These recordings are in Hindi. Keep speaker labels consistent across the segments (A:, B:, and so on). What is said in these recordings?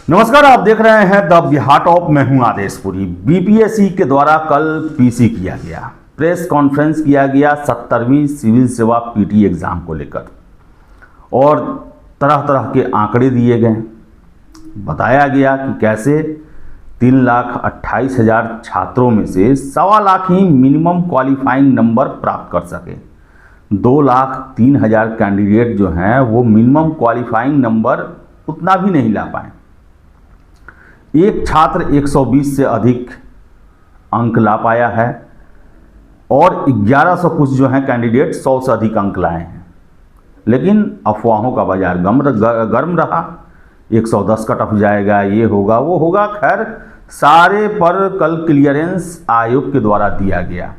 A: नमस्कार, आप देख रहे हैं द बिहार टॉप। मैं हूं आदेशपुरी। बीपीएससी के द्वारा कल पीसी किया गया, प्रेस कॉन्फ्रेंस किया गया 70वीं सिविल सेवा पीटी एग्जाम को लेकर और तरह तरह के आंकड़े दिए गए। बताया गया कि कैसे 3,28,000 छात्रों में से 1.25 लाख ही मिनिमम क्वालिफाइंग नंबर प्राप्त कर सके। 2,03,000 कैंडिडेट जो हैं वो मिनिमम क्वालिफाइंग नंबर उतना भी नहीं ला पाए। एक छात्र 120 से अधिक अंक ला पाया है और 1100 कुछ जो हैं कैंडिडेट 100 से अधिक अंक लाए हैं। लेकिन अफवाहों का बाजार गर्म रहा। 110 कट ऑफ जाएगा, ये होगा वो होगा। खैर, सारे पर कल क्लियरेंस आयोग के द्वारा दिया गया।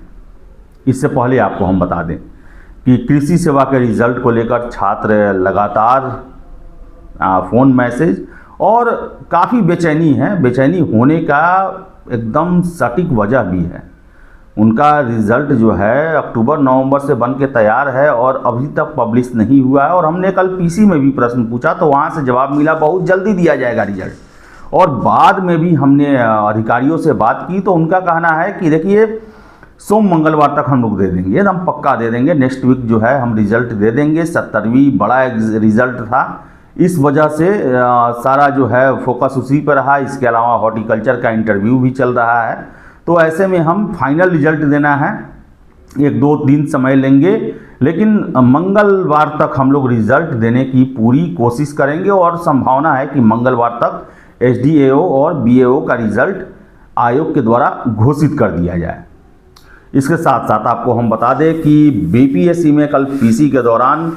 A: इससे पहले आपको हम बता दें कि कृषि सेवा के रिजल्ट को लेकर छात्र लगातार फ़ोन मैसेज और काफ़ी बेचैनी है। बेचैनी होने का एकदम सटीक वजह भी है। उनका रिज़ल्ट जो है अक्टूबर नवंबर से बन के तैयार है और अभी तक पब्लिश नहीं हुआ है। और हमने कल पीसी में भी प्रश्न पूछा तो वहाँ से जवाब मिला बहुत जल्दी दिया जाएगा रिजल्ट। और बाद में भी हमने अधिकारियों से बात की तो उनका कहना है कि देखिए, सोम मंगलवार तक हम लोग दे देंगे, एकदम पक्का दे देंगे। नेक्स्ट वीक जो है हम रिज़ल्ट दे देंगे। 70वीं बड़ा रिज़ल्ट था, इस वजह से सारा जो है फोकस उसी पर रहा। इसके अलावा हॉर्टिकल्चर का इंटरव्यू भी चल रहा है। तो ऐसे में हम फाइनल रिजल्ट देना है, 1-2 दिन समय लेंगे, लेकिन मंगलवार तक हम लोग रिजल्ट देने की पूरी कोशिश करेंगे। और संभावना है कि मंगलवार तक एसडीएओ और बीएओ का रिजल्ट आयोग के द्वारा घोषित कर दिया जाए। इसके साथ साथ आपको हम बता दें कि बीपीएससी में कल पीसी के दौरान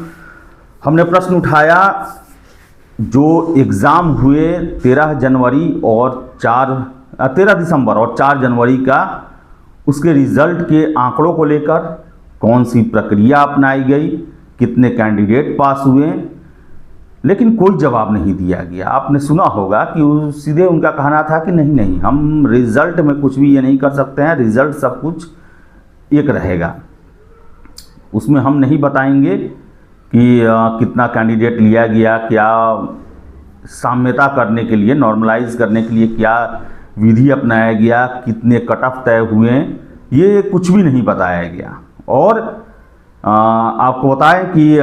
A: हमने प्रश्न उठाया जो एग्ज़ाम हुए 13 दिसंबर और 4 जनवरी का, उसके रिज़ल्ट के आंकड़ों को लेकर कौन सी प्रक्रिया अपनाई गई, कितने कैंडिडेट पास हुए, लेकिन कोई जवाब नहीं दिया गया। आपने सुना होगा कि सीधे उनका कहना था कि नहीं, हम रिज़ल्ट में कुछ भी ये नहीं कर सकते हैं, रिज़ल्ट सब कुछ एक रहेगा, उसमें हम नहीं बताएंगे कि कितना कैंडिडेट लिया गया, क्या साम्यता करने के लिए, नॉर्मलाइज करने के लिए क्या विधि अपनाया गया, कितने कट ऑफ तय हुए, ये कुछ भी नहीं बताया गया। और आपको बताएं कि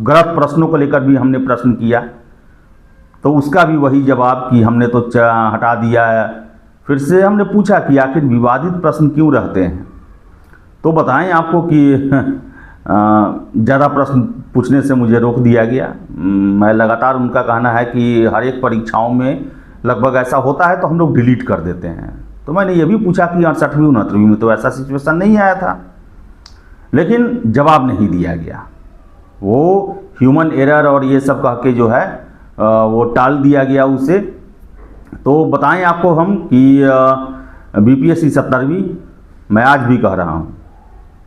A: गलत प्रश्नों को लेकर भी हमने प्रश्न किया तो उसका भी वही जवाब कि हमने तो हटा दिया है। फिर से हमने पूछा कि आखिर विवादित प्रश्न क्यों रहते हैं, तो बताएं आपको कि ज़्यादा प्रश्न पूछने से मुझे रोक दिया गया। मैं लगातार, उनका कहना है कि हर एक परीक्षाओं में लगभग ऐसा होता है तो हम लोग डिलीट कर देते हैं। तो मैंने ये भी पूछा कि 68वीं 69वीं में तो ऐसा सिचुएशन नहीं आया था, लेकिन जवाब नहीं दिया गया। वो ह्यूमन एरर और ये सब कह के जो है वो टाल दिया गया उसे। तो बताएं आपको हम कि बीपीएससी 70वीं, मैं आज भी कह रहा हूँ,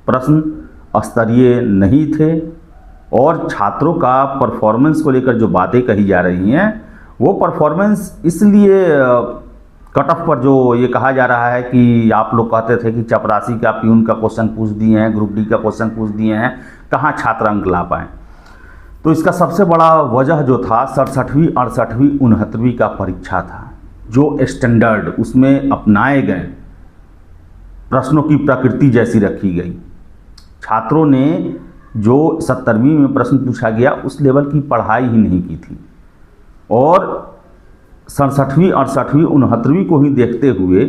A: प्रश्न स्तरीय नहीं थे और छात्रों का परफॉर्मेंस को लेकर जो बातें कही जा रही हैं वो परफॉर्मेंस इसलिए कट ऑफ पर जो ये कहा जा रहा है कि आप लोग कहते थे कि चपरासी का, प्यून का क्वेश्चन पूछ दिए हैं, ग्रुप डी का क्वेश्चन पूछ दिए हैं, कहाँ छात्र अंक ला पाएँ। तो इसका सबसे बड़ा वजह जो था 67वीं 68वीं 69वीं का परीक्षा था, जो स्टैंडर्ड उसमें अपनाए गए प्रश्नों की प्रकृति जैसी रखी गई। छात्रों ने जो 70वीं में प्रश्न पूछा गया उस लेवल की पढ़ाई ही नहीं की थी और 67वीं 68वीं 69वीं को ही देखते हुए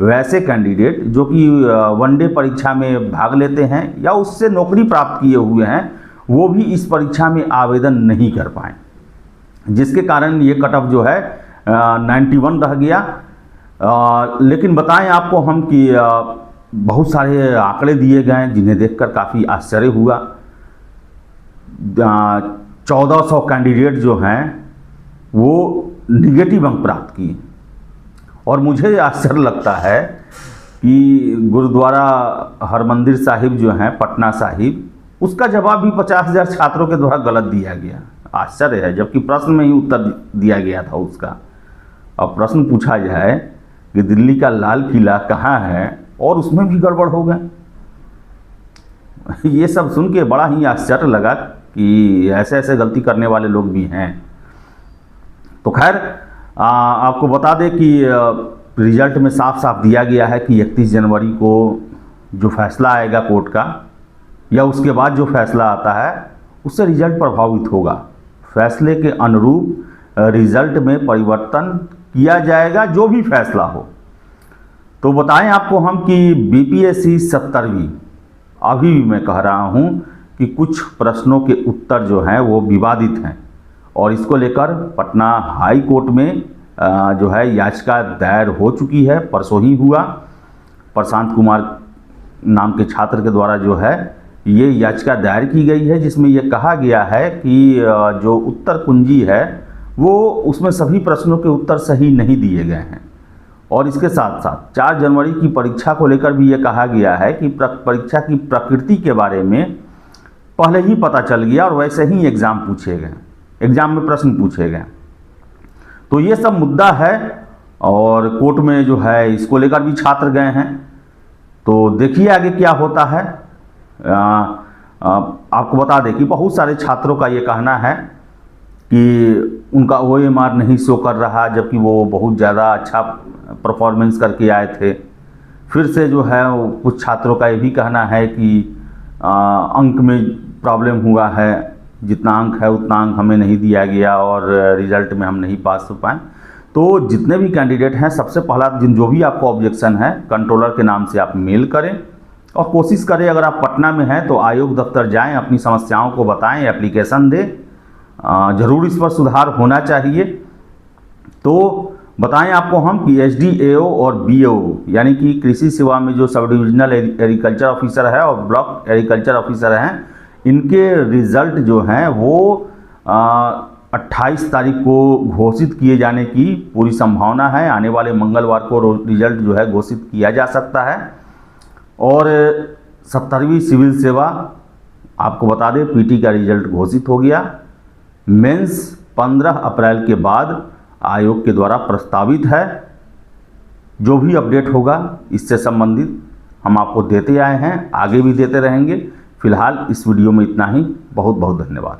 A: वैसे कैंडिडेट जो कि वनडे परीक्षा में भाग लेते हैं या उससे नौकरी प्राप्त किए हुए हैं, वो भी इस परीक्षा में आवेदन नहीं कर पाए, जिसके कारण ये कट ऑफ जो है 91 रह गया। लेकिन बताएं आपको हम कि बहुत सारे आंकड़े दिए गए जिन्हें देखकर काफ़ी आश्चर्य हुआ। 1400 कैंडिडेट जो हैं वो निगेटिव अंक प्राप्त किए और मुझे आश्चर्य लगता है कि गुरुद्वारा हरमंदिर साहिब जो हैं पटना साहिब, उसका जवाब भी 50,000 छात्रों के द्वारा गलत दिया गया। आश्चर्य है, जबकि प्रश्न में ही उत्तर दिया गया था उसका। अब प्रश्न पूछा जाए कि दिल्ली का लाल किला कहाँ है और उसमें भी गड़बड़ हो गए। ये सब सुन के बड़ा ही आश्चर्य लगा कि ऐसे ऐसे गलती करने वाले लोग भी हैं। तो खैर आपको बता दें कि रिजल्ट में साफ साफ दिया गया है कि 31 जनवरी को जो फैसला आएगा कोर्ट का या उसके बाद जो फैसला आता है उससे रिजल्ट प्रभावित होगा। फैसले के अनुरूप रिजल्ट में परिवर्तन किया जाएगा, जो भी फैसला हो। तो बताएं आपको हम कि बीपीएससी 70वीं, अभी भी मैं कह रहा हूं कि कुछ प्रश्नों के उत्तर जो हैं वो विवादित हैं और इसको लेकर पटना हाई कोर्ट में जो है याचिका दायर हो चुकी है। परसों ही हुआ। प्रशांत कुमार नाम के छात्र के द्वारा जो है ये याचिका दायर की गई है, जिसमें ये कहा गया है कि जो उत्तर कुंजी है वो उसमें सभी प्रश्नों के उत्तर सही नहीं दिए गए हैं। और इसके साथ साथ 4 जनवरी की परीक्षा को लेकर भी ये कहा गया है कि परीक्षा की प्रकृति के बारे में पहले ही पता चल गया और वैसे ही एग्ज़ाम में प्रश्न पूछे गए। तो ये सब मुद्दा है और कोर्ट में जो है इसको लेकर भी छात्र गए हैं। तो देखिए आगे क्या होता है। आपको बता दें कि बहुत सारे छात्रों का ये कहना है कि उनका OMR नहीं शो कर रहा, जबकि वो बहुत ज़्यादा अच्छा परफॉर्मेंस करके आए थे। फिर से जो है कुछ छात्रों का ये भी कहना है कि अंक में प्रॉब्लम हुआ है, जितना अंक है उतना अंक हमें नहीं दिया गया और रिजल्ट में हम नहीं पास हो पाए। तो जितने भी कैंडिडेट हैं, सबसे पहला जो भी आपको ऑब्जेक्शन है, कंट्रोलर के नाम से आप मेल करें और कोशिश करें, अगर आप पटना में हैं तो आयोग दफ्तर जाएं, अपनी समस्याओं को बताएं, एप्लीकेशन दें। ज़रूर इस पर सुधार होना चाहिए। तो बताएं आपको हम कि SDAO और BAO यानी कि कृषि सेवा में जो सब डिविजनल एग्रीकल्चर ऑफिसर है और ब्लॉक एग्रीकल्चर ऑफिसर हैं, इनके रिज़ल्ट जो हैं वो 28 तारीख को घोषित किए जाने की पूरी संभावना है। आने वाले मंगलवार को रिजल्ट जो है घोषित किया जा सकता है। और 70वीं सिविल सेवा आपको बता दें PT का रिजल्ट घोषित हो गया। मेंस 15 अप्रैल के बाद आयोग के द्वारा प्रस्तावित है। जो भी अपडेट होगा इससे संबंधित हम आपको देते आए हैं, आगे भी देते रहेंगे। फिलहाल इस वीडियो में इतना ही। बहुत बहुत धन्यवाद।